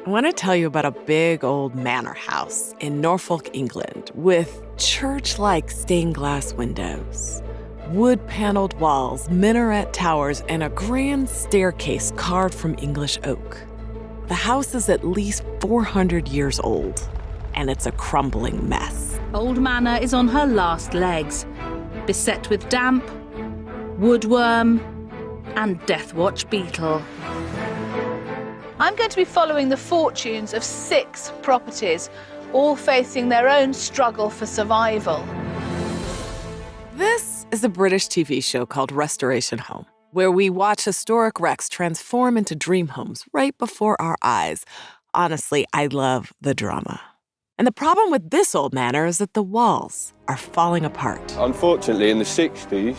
I want to tell you about a big old manor house in Norfolk, England, with church-like stained glass windows, wood-paneled walls, minaret towers, and a grand staircase carved from English oak. The house is at least 400 years old, and it's a crumbling mess. Old Manor is on her last legs, beset with damp, woodworm, and Deathwatch beetle. I'm going to be following the fortunes of 6 properties, all facing their own struggle for survival. This is a British TV show called Restoration Home, where we watch historic wrecks transform into dream homes right before our eyes. Honestly, I love the drama. And the problem with this old manor is that the walls are falling apart. Unfortunately, in the 60s,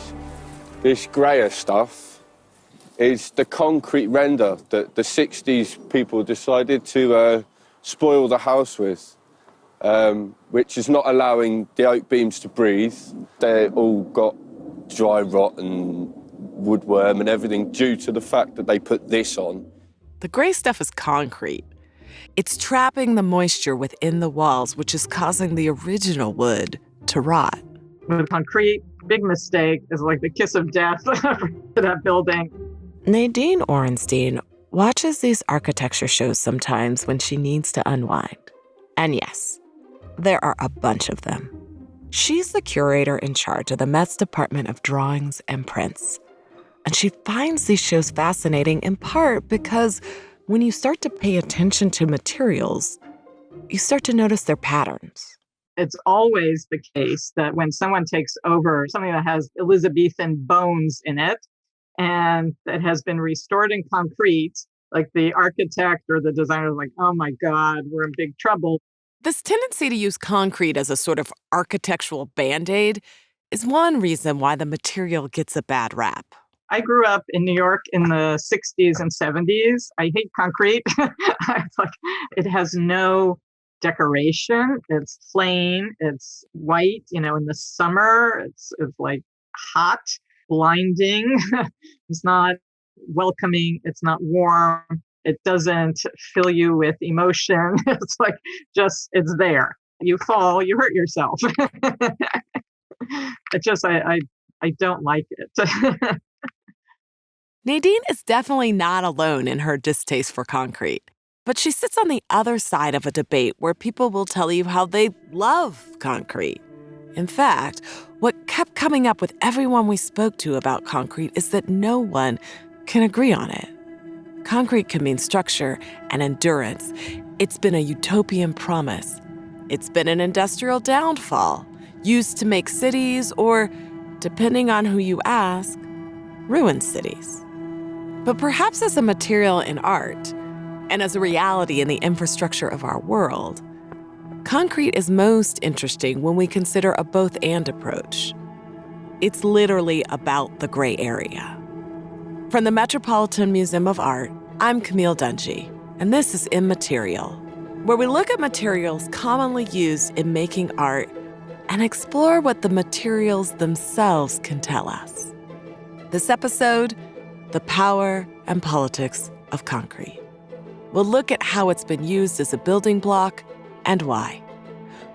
this greyer stuff is the concrete render that the 60s people decided to spoil the house with, which is not allowing the oak beams to breathe. They all got dry rot and woodworm and everything due to the fact that they put this on. The gray stuff is concrete. It's trapping the moisture within the walls, which is causing the original wood to rot. With concrete, big mistake, is like the kiss of death for that building. Nadine Orenstein watches these architecture shows sometimes when she needs to unwind. And yes, there are a bunch of them. She's the curator in charge of the Met's Department of Drawings and Prints. And she finds these shows fascinating in part because when you start to pay attention to materials, you start to notice their patterns. It's always the case that when someone takes over something that has Elizabethan bones in it, and that has been restored in concrete, like the architect or the designer is like, oh my God, we're in big trouble. This tendency to use concrete as a sort of architectural Band-Aid is one reason why the material gets a bad rap. I grew up in New York in the 60s and 70s. I hate concrete. It's like, it has no decoration. It's plain. It's white. In the summer, it's like hot, blinding. It's not welcoming. It's not warm. It doesn't fill you with emotion. It's like it's there. You fall, you hurt yourself. I don't like it. Nadine is definitely not alone in her distaste for concrete, but she sits on the other side of a debate where people will tell you how they love concrete. In fact, what kept coming up with everyone we spoke to about concrete is that no one can agree on it. Concrete can mean structure and endurance. It's been a utopian promise. It's been an industrial downfall, used to make cities or, depending on who you ask, ruin cities. But perhaps as a material in art, and as a reality in the infrastructure of our world, concrete is most interesting when we consider a both-and approach. It's literally about the gray area. From the Metropolitan Museum of Art, I'm Camille Dungy, and this is Immaterial, where we look at materials commonly used in making art and explore what the materials themselves can tell us. This episode, the power and politics of concrete. We'll look at how it's been used as a building block and why.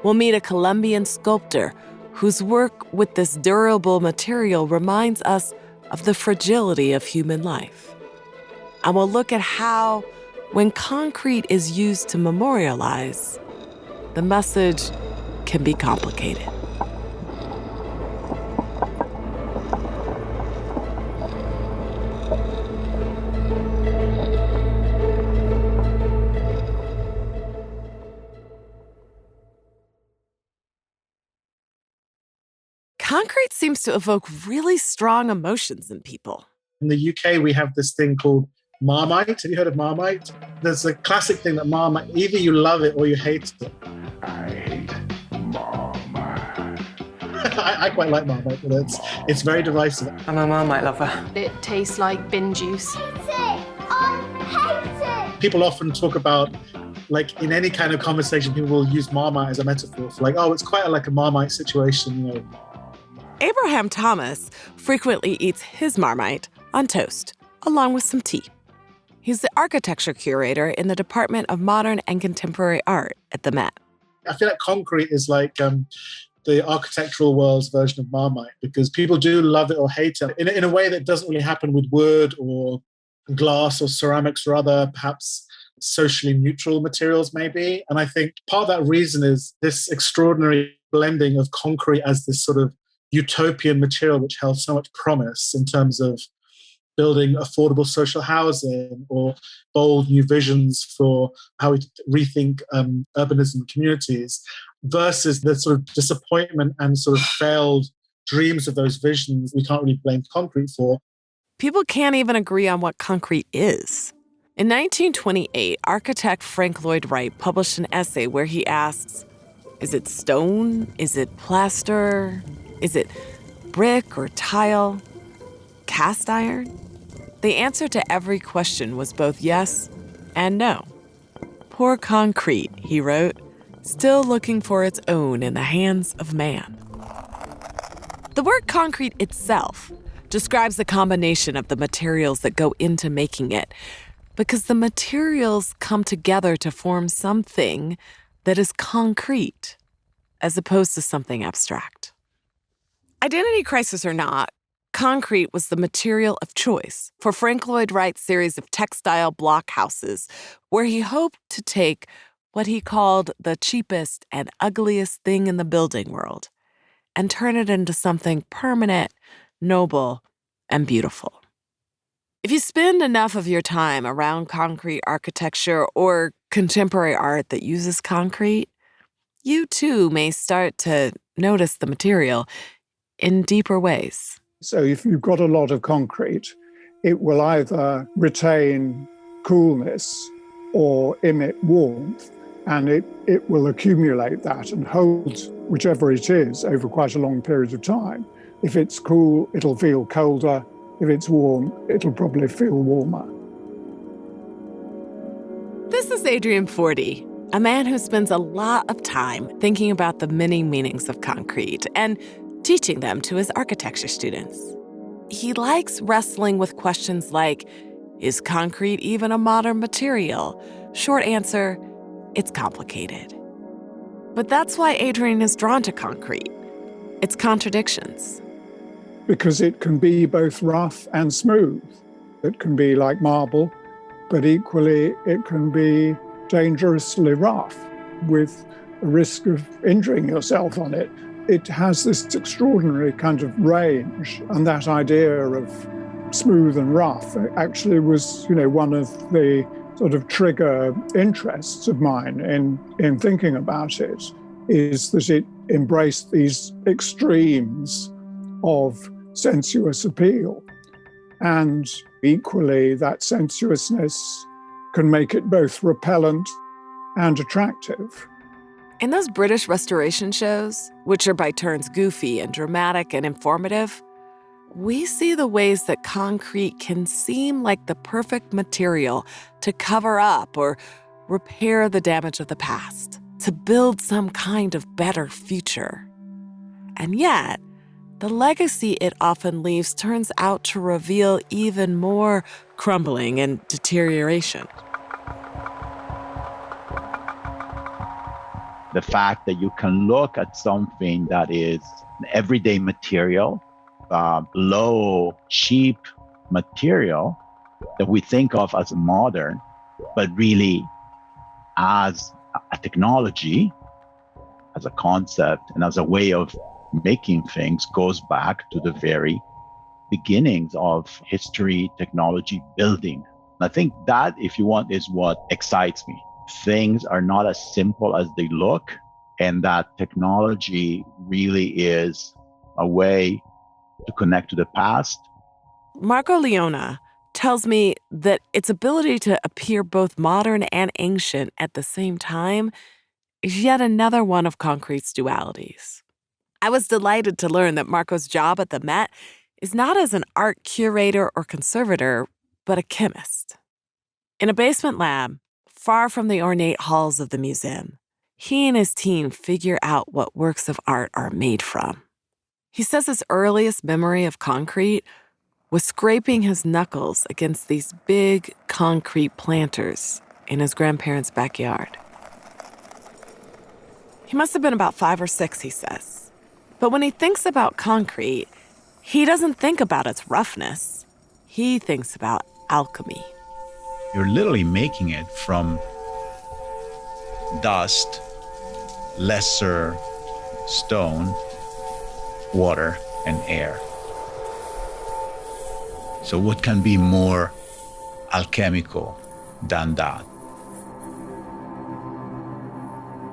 We'll meet a Colombian sculptor whose work with this durable material reminds us of the fragility of human life. And we'll look at how, when concrete is used to memorialize, the message can be complicated. Concrete seems to evoke really strong emotions in people. In the UK, we have this thing called Marmite. Have you heard of Marmite? There's a classic thing that Marmite, either you love it or you hate it. I hate Marmite. I quite like Marmite, but it's very divisive. I'm a Marmite lover. It tastes like bin juice. I hate it! People often talk about, like in any kind of conversation, people will use Marmite as a metaphor for like, oh, it's quite like a Marmite situation, Abraham Thomas frequently eats his Marmite on toast, along with some tea. He's the architecture curator in the Department of Modern and Contemporary Art at the Met. I feel like concrete is like the architectural world's version of Marmite, because people do love it or hate it in a way that doesn't really happen with wood or glass or ceramics or other perhaps socially neutral materials maybe. And I think part of that reason is this extraordinary blending of concrete as this sort of utopian material which held so much promise in terms of building affordable social housing or bold new visions for how we rethink urbanism communities, versus the sort of disappointment and sort of failed dreams of those visions we can't really blame concrete for. People can't even agree on what concrete is. In 1928, architect Frank Lloyd Wright published an essay where he asks, is it stone? Is it plaster? Is it brick or tile? Cast iron? The answer to every question was both yes and no. Poor concrete, he wrote, still looking for its own in the hands of man. The word concrete itself describes the combination of the materials that go into making it, because the materials come together to form something that is concrete, as opposed to something abstract. Identity crisis or not, concrete was the material of choice for Frank Lloyd Wright's series of textile block houses, where he hoped to take what he called the cheapest and ugliest thing in the building world and turn it into something permanent, noble, and beautiful. If you spend enough of your time around concrete architecture or contemporary art that uses concrete, you too may start to notice the material in deeper ways. So if you've got a lot of concrete, it will either retain coolness or emit warmth, and it will accumulate that and hold whichever it is over quite a long period of time. If it's cool, it'll feel colder. If it's warm, it'll probably feel warmer. This is Adrian Forty, a man who spends a lot of time thinking about the many meanings of concrete and teaching them to his architecture students. He likes wrestling with questions like, is concrete even a modern material? Short answer, it's complicated. But that's why Adrian is drawn to concrete. Its contradictions. Because it can be both rough and smooth. It can be like marble, but equally it can be dangerously rough with a risk of injuring yourself on it. It has this extraordinary kind of range, and that idea of smooth and rough actually was, one of the sort of trigger interests of mine in thinking about it, is that it embraced these extremes of sensuous appeal. And equally, that sensuousness can make it both repellent and attractive. In those British Restoration shows, which are by turns goofy and dramatic and informative, we see the ways that concrete can seem like the perfect material to cover up or repair the damage of the past, to build some kind of better future. And yet, the legacy it often leaves turns out to reveal even more crumbling and deterioration. The fact that you can look at something that is an everyday material, low, cheap material that we think of as modern, but really as a technology, as a concept, and as a way of making things goes back to the very beginnings of history, technology, building. And I think that, if you want, is what excites me. Things are not as simple as they look, and that technology really is a way to connect to the past. Marco Leona tells me that its ability to appear both modern and ancient at the same time is yet another one of concrete's dualities. I was delighted to learn that Marco's job at the Met is not as an art curator or conservator, but a chemist. In a basement lab, far from the ornate halls of the museum, he and his team figure out what works of art are made from. He says his earliest memory of concrete was scraping his knuckles against these big concrete planters in his grandparents' backyard. He must have been about 5 or 6, he says. But when he thinks about concrete, he doesn't think about its roughness. He thinks about alchemy. You're literally making it from dust, lesser stone, water, and air. So what can be more alchemical than that?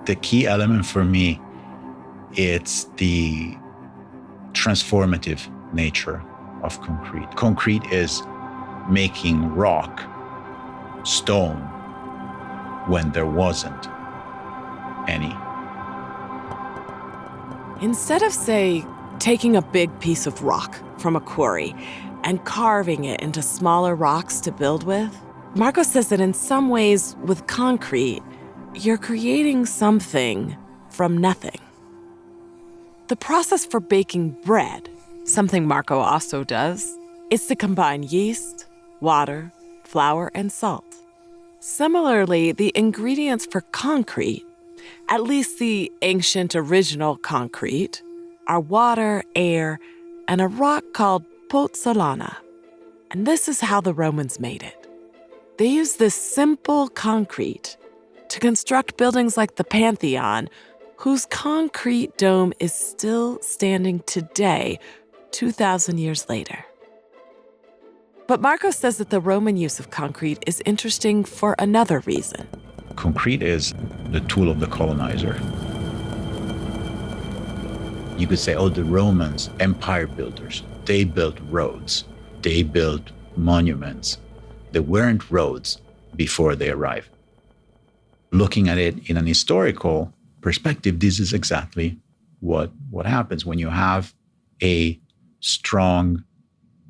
The key element for me, it's the transformative nature of concrete. Concrete is making rock stone when there wasn't any. Instead of, say, taking a big piece of rock from a quarry and carving it into smaller rocks to build with, Marco says that in some ways, with concrete, you're creating something from nothing. The process for baking bread, something Marco also does, is to combine yeast, water, flour, and salt. Similarly, the ingredients for concrete, at least the ancient original concrete, are water, air, and a rock called pozzolana. And this is how the Romans made it. They used this simple concrete to construct buildings like the Pantheon, whose concrete dome is still standing today, 2,000 years later. But Marco says that the Roman use of concrete is interesting for another reason. Concrete is the tool of the colonizer. You could say, oh, the Romans, empire builders, they built roads, they built monuments. There weren't roads before they arrived. Looking at it in an historical perspective, this is exactly what happens when you have a strong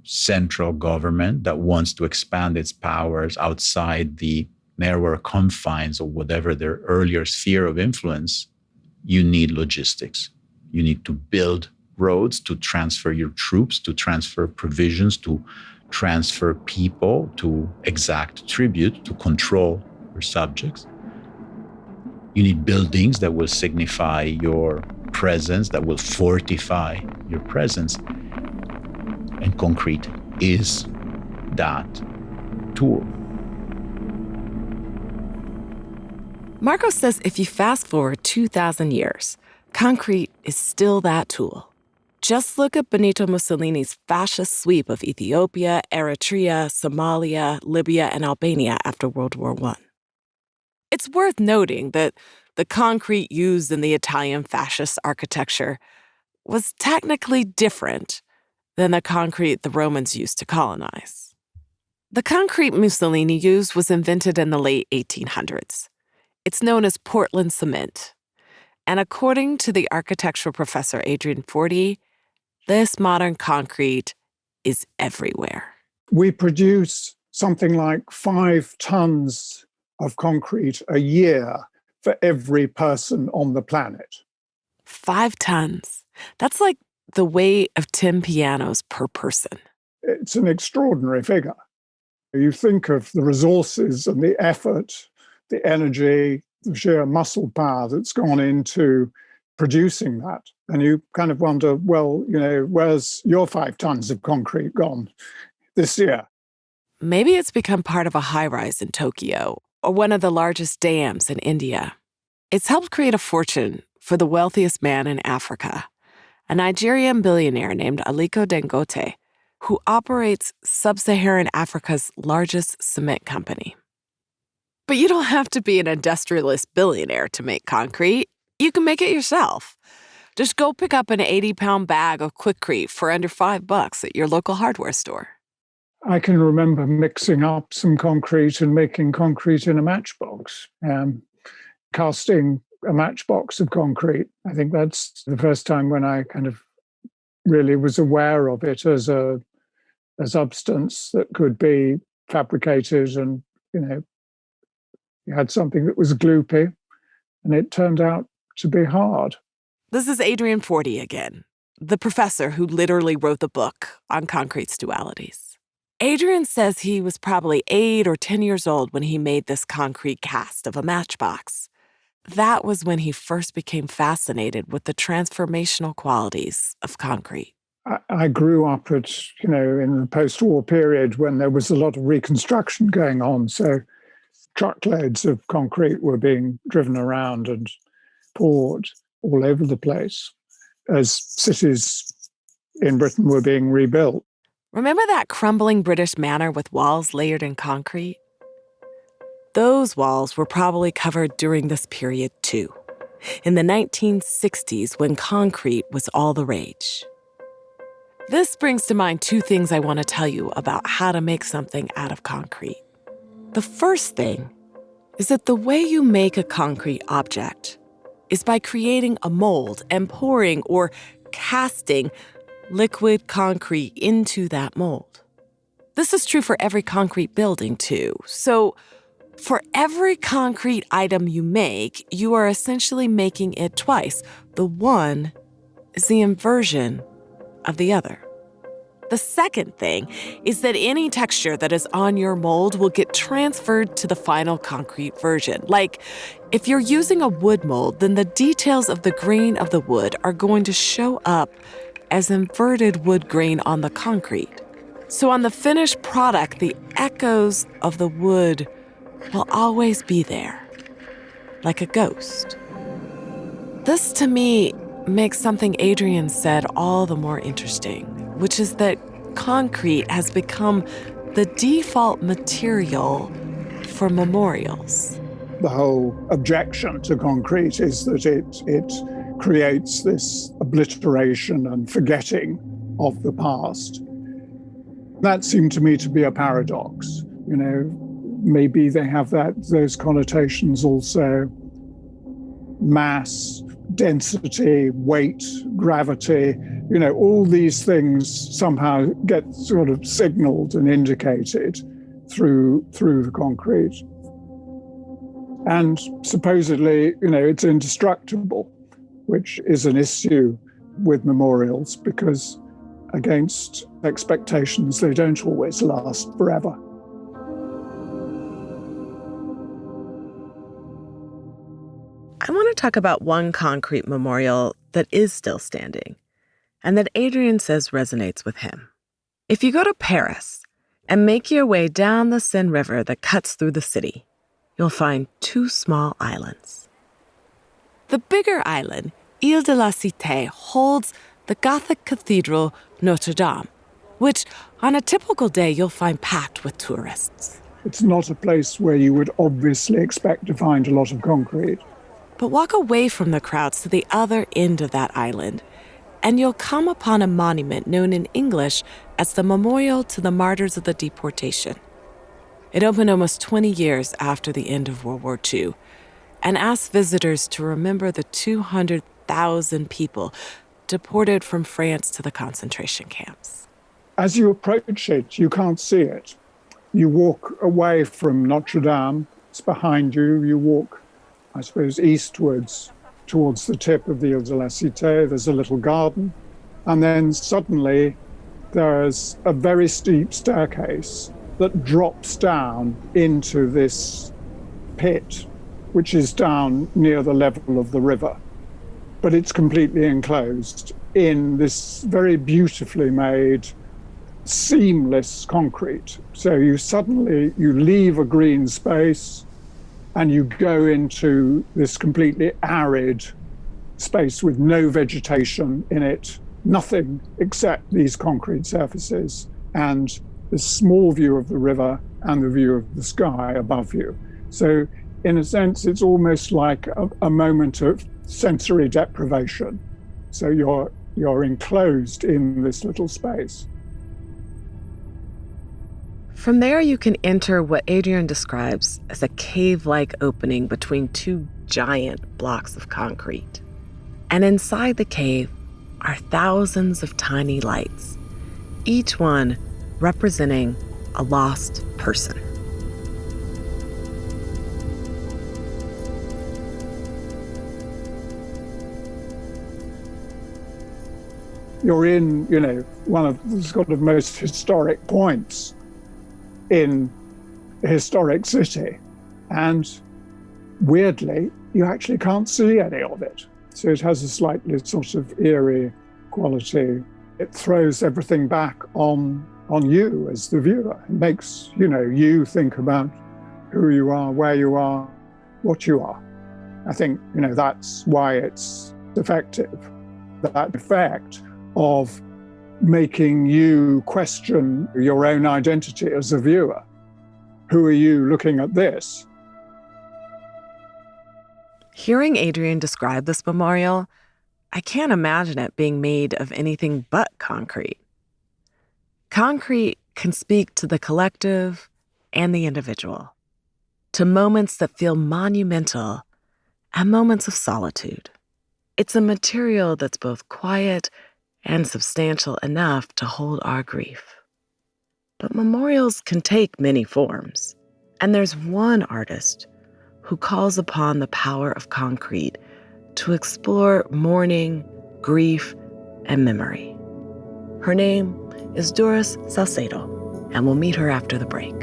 central government that wants to expand its powers outside the narrower confines of whatever their earlier sphere of influence. You need logistics. You need to build roads to transfer your troops, to transfer provisions, to transfer people, to exact tribute, to control your subjects. You need buildings that will signify your presence, that will fortify your presence. And concrete is that tool. Marco says if you fast forward 2,000 years, concrete is still that tool. Just look at Benito Mussolini's fascist sweep of Ethiopia, Eritrea, Somalia, Libya, and Albania after World War I. It's worth noting that the concrete used in the Italian fascist architecture was technically different than the concrete the Romans used to colonize. The concrete Mussolini used was invented in the late 1800s. It's known as Portland cement. And according to the architectural professor Adrian Forty, this modern concrete is everywhere. We produce something like 5 tons of concrete a year for every person on the planet. 5 tons. That's like the weight of 10 pianos per person. It's an extraordinary figure. You think of the resources and the effort, the energy, the sheer muscle power that's gone into producing that. And you kind of wonder, well, where's your 5 tons of concrete gone this year? Maybe it's become part of a high-rise in Tokyo or one of the largest dams in India. It's helped create a fortune for the wealthiest man in Africa, a Nigerian billionaire named Aliko Dangote, who operates sub-Saharan Africa's largest cement company. But you don't have to be an industrialist billionaire to make concrete. You can make it yourself. Just go pick up an 80-pound bag of Quikrete for under $5 at your local hardware store. I can remember mixing up some concrete and making concrete in a matchbox, casting a matchbox of concrete. I think that's the first time when I kind of really was aware of it as a substance that could be fabricated, and you had something that was gloopy, and it turned out to be hard. This is Adrian Forty again. the professor who literally wrote the book on concrete's dualities. Adrian says he was probably 8 or 10 years old when he made this concrete cast of a matchbox. That was when he first became fascinated with the transformational qualities of concrete. I grew up in the post-war period when there was a lot of reconstruction going on. So truckloads of concrete were being driven around and poured all over the place as cities in Britain were being rebuilt. Remember that crumbling British manor with walls layered in concrete? Those walls were probably covered during this period too, in the 1960s when concrete was all the rage. This brings to mind 2 things I want to tell you about how to make something out of concrete. The first thing is that the way you make a concrete object is by creating a mold and pouring or casting liquid concrete into that mold. This is true for every concrete building too. So for every concrete item you make, you are essentially making it twice. The one is the inversion of the other. The second thing is that any texture that is on your mold will get transferred to the final concrete version. Like, if you're using a wood mold, then the details of the grain of the wood are going to show up as inverted wood grain on the concrete. So on the finished product, the echoes of the wood will always be there, like a ghost. This, to me, makes something Adrian said all the more interesting, which is that concrete has become the default material for memorials. The whole objection to concrete is that it creates this obliteration and forgetting of the past. That seemed to me to be a paradox. Maybe they have those connotations also. Mass, density, weight, gravity, all these things somehow get sort of signaled and indicated through the concrete. And supposedly, it's indestructible, which is an issue with memorials because against expectations, they don't always last forever. I want to talk about one concrete memorial that is still standing and that Adrian says resonates with him. If you go to Paris and make your way down the Seine River that cuts through the city, you'll find 2 small islands. The bigger island, Ile de la Cité, holds the Gothic cathedral Notre Dame, which on a typical day you'll find packed with tourists. It's not a place where you would obviously expect to find a lot of concrete. But walk away from the crowds to the other end of that island, and you'll come upon a monument known in English as the Memorial to the Martyrs of the Deportation. It opened almost 20 years after the end of World War II and asked visitors to remember the 200,000 people deported from France to the concentration camps. As you approach it, you can't see it. You walk away from Notre Dame, it's behind you, you walk I suppose, eastwards towards the tip of the Ile de la Cité. There's a little garden. And then suddenly there's a very steep staircase that drops down into this pit, which is down near the level of the river. But it's completely enclosed in this very beautifully made, seamless concrete. So you leave a green space, and you go into this completely arid space with no vegetation in it, nothing except these concrete surfaces and this small view of the river and the view of the sky above you. So in a sense, it's almost like a moment of sensory deprivation. So you're enclosed in this little space. From there, you can enter what Adrian describes as a cave-like opening between 2 giant blocks of concrete. And inside the cave are thousands of tiny lights, each one representing a lost person. You're in, one of the sort of most historic points in a historic city. And weirdly, you actually can't see any of it. So it has a slightly sort of eerie quality. It throws everything back on you as the viewer. It makes, you think about who you are, where you are, what you are. I think, that's why it's effective. That effect of making you question your own identity as a viewer. Who are you looking at this? Hearing Adrian describe this memorial, I can't imagine it being made of anything but concrete. Concrete can speak to the collective and the individual, to moments that feel monumental and moments of solitude. It's a material that's both quiet and substantial enough to hold our grief. But memorials can take many forms, and there's one artist who calls upon the power of concrete to explore mourning, grief, and memory. Her name is Doris Salcedo, and we'll meet her after the break.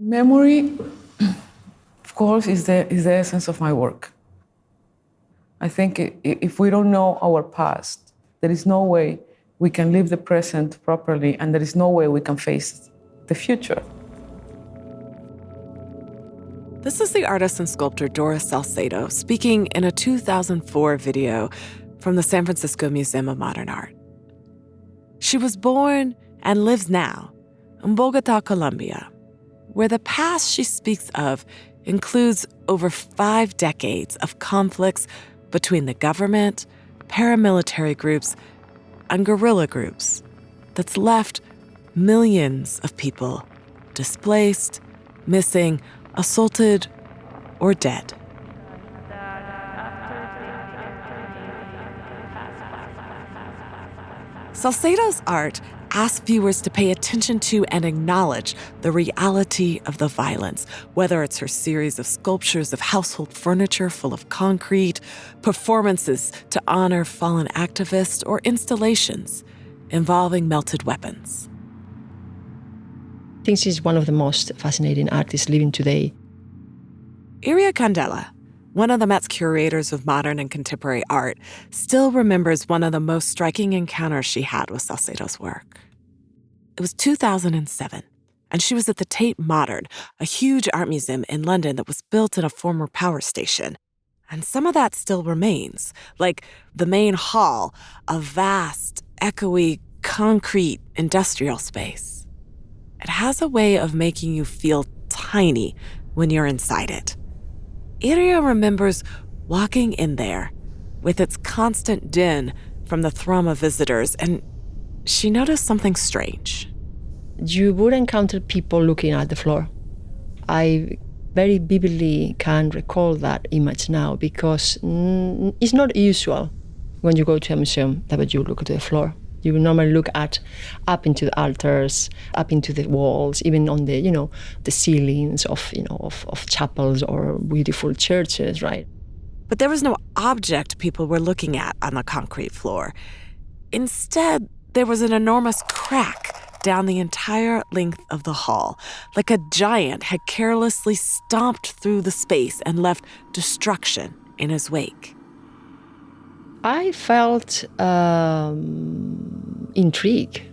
Memory, of course, is the essence of my work. I think if we don't know our past, there is no way we can live the present properly, and there is no way we can face the future. This is the artist and sculptor Doris Salcedo speaking in a 2004 video from the San Francisco Museum of Modern Art. She was born and lives now in Bogota, Colombia, where the past she speaks of includes over 5 decades of conflicts between the government, paramilitary groups, and guerrilla groups that's left millions of people displaced, missing, assaulted, or dead. Salcedo's art asks viewers to pay attention to and acknowledge the reality of the violence, whether it's her series of sculptures of household furniture full of concrete, performances to honor fallen activists, or installations involving melted weapons. I think she's one of the most fascinating artists living today. Iria Candela, one of the Met's curators of modern and contemporary art, still remembers one of the most striking encounters she had with Salcedo's work. It was 2007, and she was at the Tate Modern, a huge art museum in London that was built in a former power station. And some of that still remains, like the main hall, a vast, echoey, concrete industrial space. It has a way of making you feel tiny when you're inside it. Iria remembers walking in there with its constant din from the thrum of visitors, and she noticed something strange. You would encounter people looking at the floor. I very vividly can recall that image now because it's not usual when you go to a museum that you look at the floor. You will normally look up into the altars, up into the walls, even on the, the ceilings of chapels or beautiful churches, right? But there was no object people were looking at on the concrete floor. Instead, there was an enormous crack down the entire length of the hall, like a giant had carelessly stomped through the space and left destruction in his wake. I felt intrigue.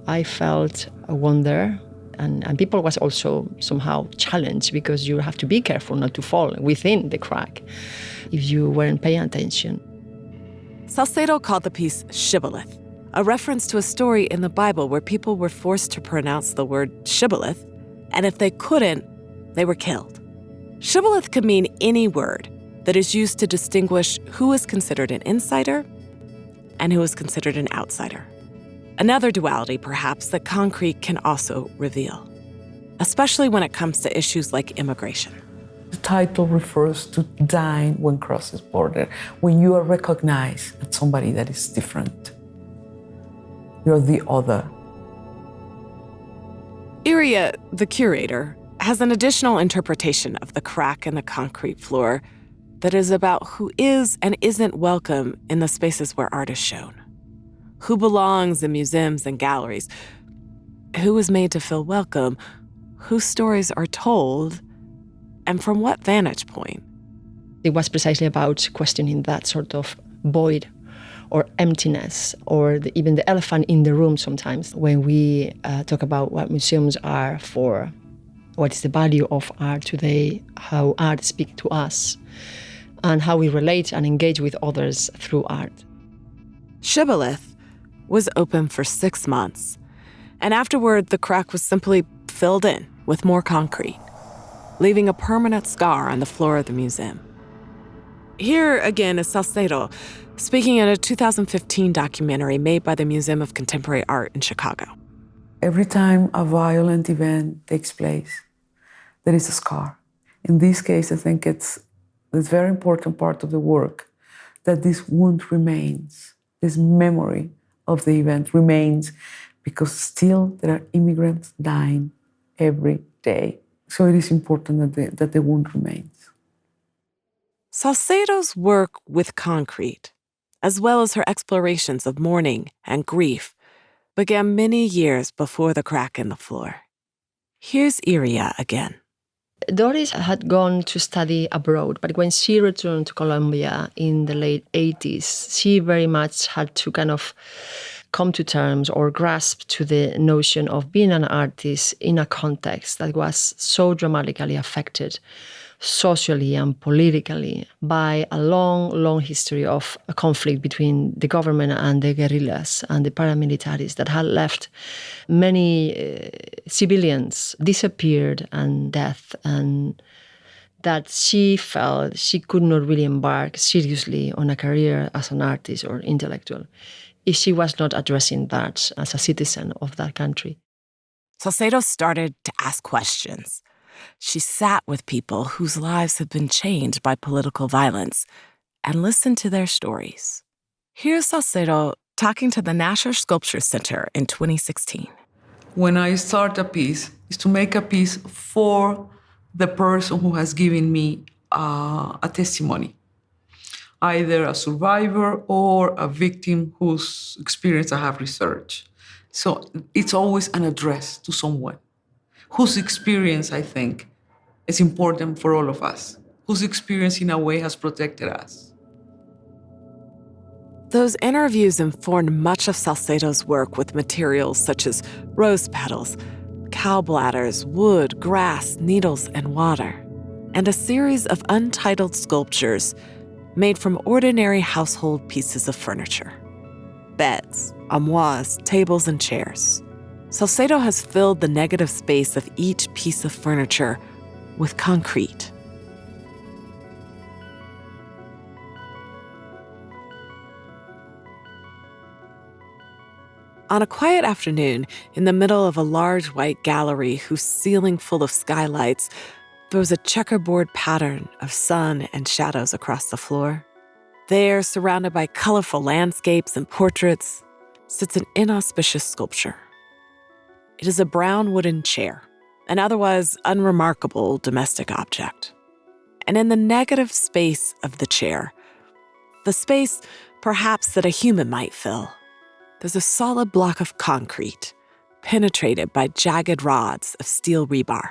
I felt a wonder, and people was also somehow challenged because you have to be careful not to fall within the crack if you weren't paying attention. Salcedo called the piece shibboleth, a reference to a story in the Bible where people were forced to pronounce the word shibboleth, and if they couldn't, they were killed. Shibboleth could mean any word that is used to distinguish who is considered an insider and who is considered an outsider. Another duality, perhaps, that concrete can also reveal, especially when it comes to issues like immigration. The title refers to dying when crosses border, when you are recognized as somebody that is different. You're the other. Iria, the curator, has an additional interpretation of the crack in the concrete floor that is about who is and isn't welcome in the spaces where art is shown. Who belongs in museums and galleries? Who is made to feel welcome? Whose stories are told? And from what vantage point? It was precisely about questioning that sort of void or emptiness, or even the elephant in the room sometimes when we talk about what museums are for, what is the value of art today, how art speaks to us, and how we relate and engage with others through art. Shibboleth was open for 6 months, and afterward the crack was simply filled in with more concrete, leaving a permanent scar on the floor of the museum. Here again is Salcedo, speaking in a 2015 documentary made by the Museum of Contemporary Art in Chicago. Every time a violent event takes place, there is a scar. In this case, I think it's a very important part of the work that this wound remains, this memory of the event remains, because still there are immigrants dying every day. So it is important that the wound remains. Salcedo's work with concrete, as well as her explorations of mourning and grief, began many years before the crack in the floor. Here's Iria again. Doris had gone to study abroad, but when she returned to Colombia in the late 80s, she very much had to kind of come to terms or grasp to the notion of being an artist in a context that was so dramatically affected socially and politically by a long, long history of a conflict between the government and the guerrillas and the paramilitaries that had left many civilians disappeared and death, and that she felt she could not really embark seriously on a career as an artist or intellectual if she was not addressing that as a citizen of that country. Salcedo started to ask questions. She sat with people whose lives had been changed by political violence and listened to their stories. Here's Salcedo talking to the Nasher Sculpture Center in 2016. When I start a piece, is to make a piece for the person who has given me a testimony, either a survivor or a victim whose experience I have researched. So it's always an address to someone whose experience, I think, is important for all of us, whose experience in a way has protected us. Those interviews informed much of Salcedo's work with materials such as rose petals, cow bladders, wood, grass, needles, and water, and a series of untitled sculptures made from ordinary household pieces of furniture: beds, armoires, tables, and chairs. Salcedo has filled the negative space of each piece of furniture with concrete. On a quiet afternoon, in the middle of a large white gallery whose ceiling full of skylights throws a checkerboard pattern of sun and shadows across the floor, there, surrounded by colorful landscapes and portraits, sits an inauspicious sculpture. It is a brown wooden chair, an otherwise unremarkable domestic object. And in the negative space of the chair, the space perhaps that a human might fill, there's a solid block of concrete, penetrated by jagged rods of steel rebar.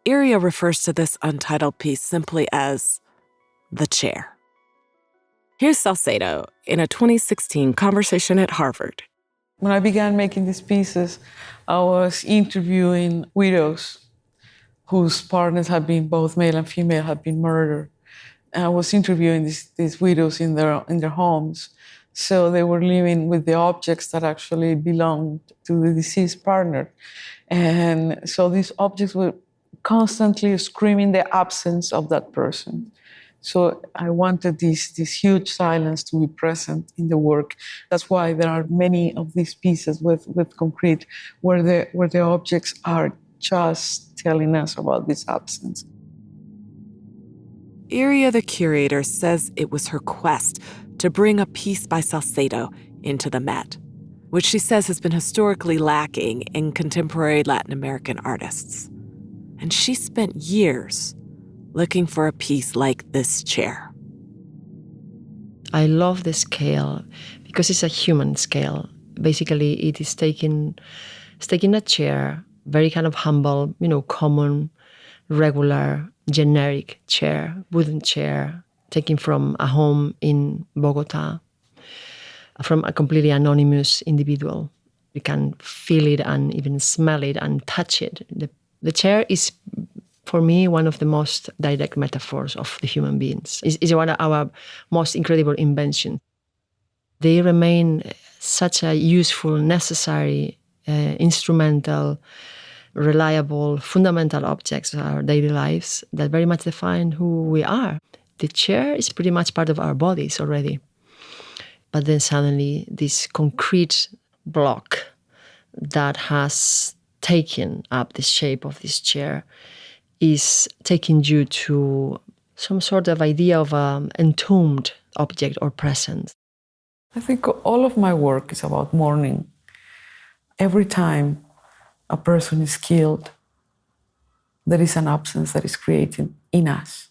Iria refers to this untitled piece simply as the chair. Here's Salcedo in a 2016 conversation at Harvard. When I began making these pieces, I was interviewing widows whose partners had been, both male and female, had been murdered. And I was interviewing these widows in their homes. So they were living with the objects that actually belonged to the deceased partner. And so these objects were constantly screaming the absence of that person. So I wanted this huge silence to be present in the work. That's why there are many of these pieces with concrete where the objects are just telling us about this absence. Iria, the curator, says it was her quest to bring a piece by Salcedo into the Met, which she says has been historically lacking in contemporary Latin American artists. And she spent years looking for a piece like this chair. I love the scale because it's a human scale. Basically, it is taking a chair, very kind of humble, common, regular, generic chair, wooden chair, taken from a home in Bogota, from a completely anonymous individual. You can feel it and even smell it and touch it. The chair is, for me, one of the most direct metaphors of the human beings. It's one of our most incredible inventions. They remain such a useful, necessary, instrumental, reliable, fundamental objects of our daily lives that very much define who we are. The chair is pretty much part of our bodies already. But then suddenly this concrete block that has taken up the shape of this chair is taking you to some sort of idea of an entombed object or presence. I think all of my work is about mourning. Every time a person is killed, there is an absence that is created in us,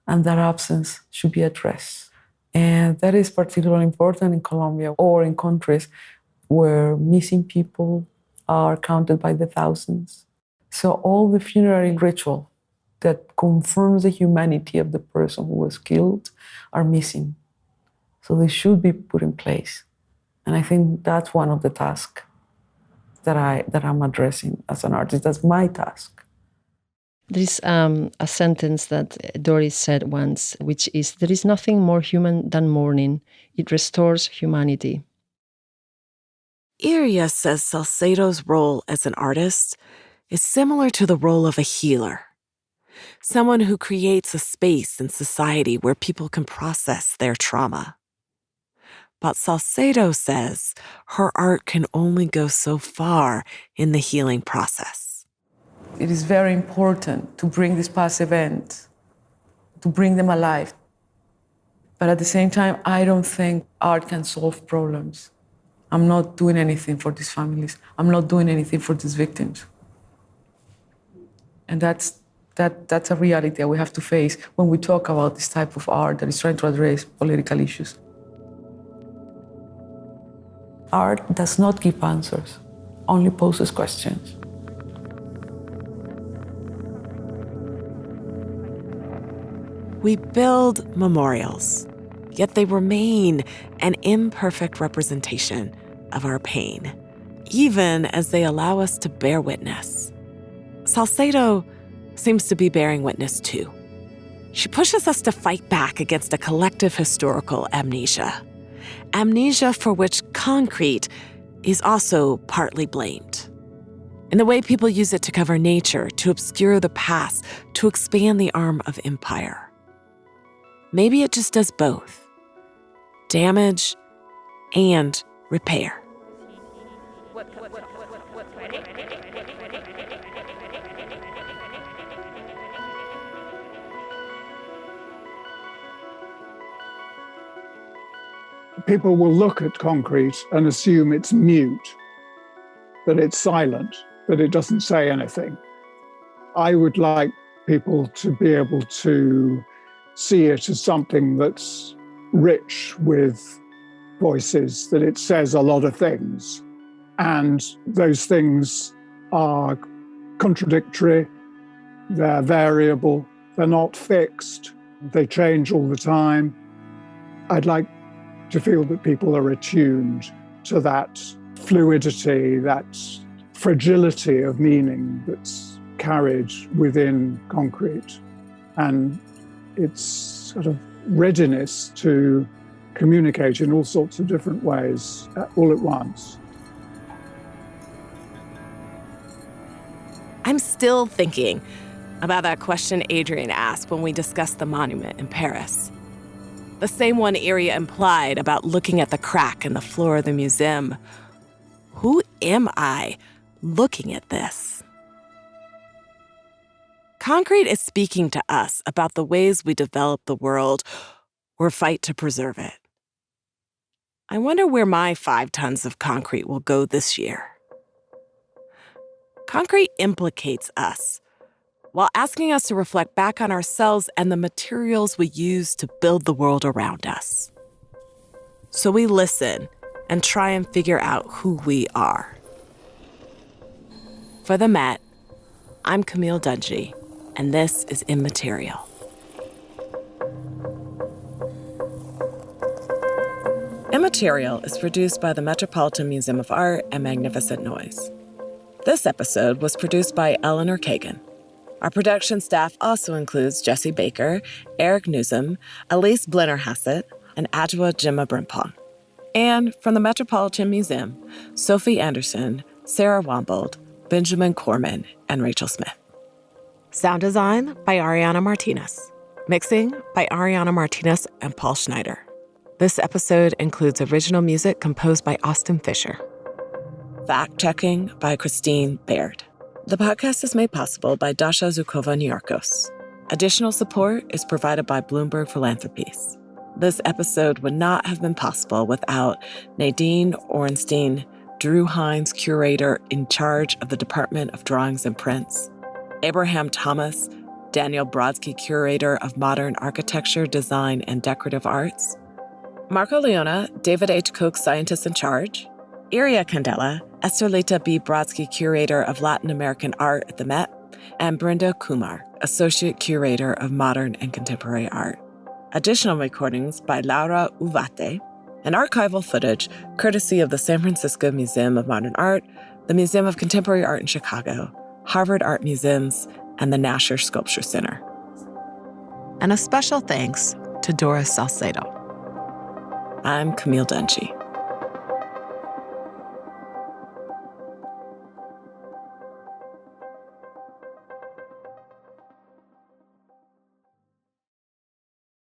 and that absence should be addressed. And that is particularly important in Colombia or in countries where missing people are counted by the thousands. So all the funerary ritual that confirms the humanity of the person who was killed are missing. So they should be put in place. And I think that's one of the tasks that I'm addressing as an artist. That's my task. There is a sentence that Doris said once, which is, "There is nothing more human than mourning. It restores humanity." Iria says Salcedo's role as an artist is similar to the role of a healer, someone who creates a space in society where people can process their trauma. But Salcedo says her art can only go so far in the healing process. It is very important to bring these past events, to bring them alive. But at the same time, I don't think art can solve problems. I'm not doing anything for these families. I'm not doing anything for these victims. And that's a reality that we have to face when we talk about this type of art that is trying to address political issues. Art does not give answers, only poses questions. We build memorials, yet they remain an imperfect representation of our pain, even as they allow us to bear witness. Salcedo seems to be bearing witness too. She pushes us to fight back against a collective historical amnesia for which concrete is also partly blamed. In the way people use it to cover nature, to obscure the past, to expand the arm of empire. Maybe it just does both, damage and repair. People will look at concrete and assume it's mute, that it's silent, that it doesn't say anything. I would like people to be able to see it as something that's rich with voices, that it says a lot of things. And those things are contradictory, they're variable, they're not fixed, they change all the time. I'd like to feel that people are attuned to that fluidity, that fragility of meaning that's carried within concrete, and its sort of readiness to communicate in all sorts of different ways all at once. I'm still thinking about that question Adrian asked when we discussed the monument in Paris. The same one Iria implied about looking at the crack in the floor of the museum. Who am I looking at this? Concrete is speaking to us about the ways we develop the world or fight to preserve it. I wonder where my 5 tons of concrete will go this year. Concrete implicates us, while asking us to reflect back on ourselves and the materials we use to build the world around us. So we listen and try and figure out who we are. For the Met, I'm Camille Dungy, and this is Immaterial. Immaterial is produced by the Metropolitan Museum of Art and Magnificent Noise. This episode was produced by Eleanor Kagan. Our production staff also includes Jesse Baker, Eric Newsom, Elise Blennerhassett, and Adjoa Jimma Brimpon. And from the Metropolitan Museum, Sophie Anderson, Sarah Wambold, Benjamin Corman, and Rachel Smith. Sound design by Ariana Martinez. Mixing by Ariana Martinez and Paul Schneider. This episode includes original music composed by Austin Fisher. Fact-checking by Christine Baird. The podcast is made possible by Dasha Zukova Niarchos. Additional support is provided by Bloomberg Philanthropies. This episode would not have been possible without Nadine, Orenstein, Drue, Heinz, Curator in charge of the Department of Drawings and Prints, Abraham Thomas, Daniel Brodsky, Curator of Modern Architecture, Design, and Decorative Arts, Marco Leona, David H. Koch, Scientist in Charge, Iria Candela, Esterlita B. Brodsky, Curator of Latin American Art at the Met, and Brenda Kumar, Associate Curator of Modern and Contemporary Art. Additional recordings by Laura Uvate, and archival footage courtesy of the San Francisco Museum of Modern Art, the Museum of Contemporary Art in Chicago, Harvard Art Museums, and the Nasher Sculpture Center. And a special thanks to Doris Salcedo. I'm Camille Dungy.